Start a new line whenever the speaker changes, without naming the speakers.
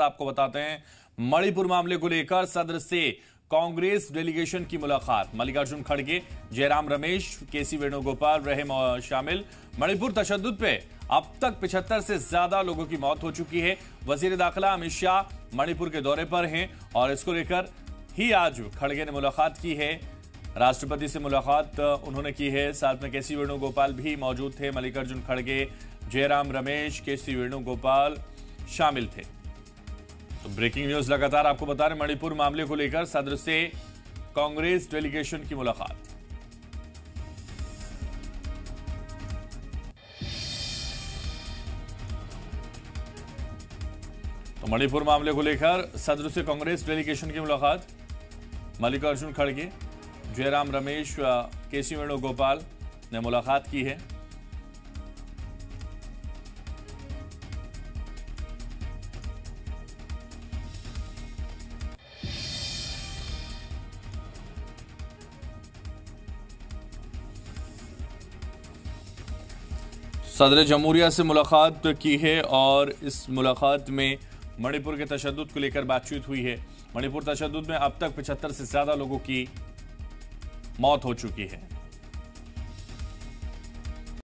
आपको बताते हैं मणिपुर मामले को लेकर सदर से कांग्रेस डेलीगेशन की मुलाकात। मल्लिकार्जुन खड़गे, जयराम रमेश, केसी वेणुगोपाल रहे शामिल। मणिपुर तशद्दुद पे अब तक 75 से ज्यादा लोगों की मौत हो चुकी है। वजीर दाखिला अमित शाह मणिपुर के दौरे पर हैं और इसको लेकर ही आज खड़गे ने मुलाकात की है। राष्ट्रपति से मुलाकात उन्होंने की है। साथ में केसी वेणुगोपाल भी मौजूद थे। मल्लिकार्जुन खड़गे, जयराम रमेश, केसी वेणुगोपाल शामिल थे। तो ब्रेकिंग न्यूज लगातार आपको बता रहे, मणिपुर मामले को लेकर सदर से कांग्रेस डेलीगेशन की मुलाकात। तो मणिपुर मामले को लेकर सदर से कांग्रेस डेलीगेशन की मुलाकात। मल्लिकार्जुन खड़गे, जयराम रमेश, केसी वेणुगोपाल ने मुलाकात की है। सदर जमहूरिया से मुलाकात की है और इस मुलाकात में मणिपुर के तशद्दुद को लेकर बातचीत हुई है। मणिपुर तशद्दुद में अब तक 75 से ज्यादा लोगों की मौत हो चुकी है।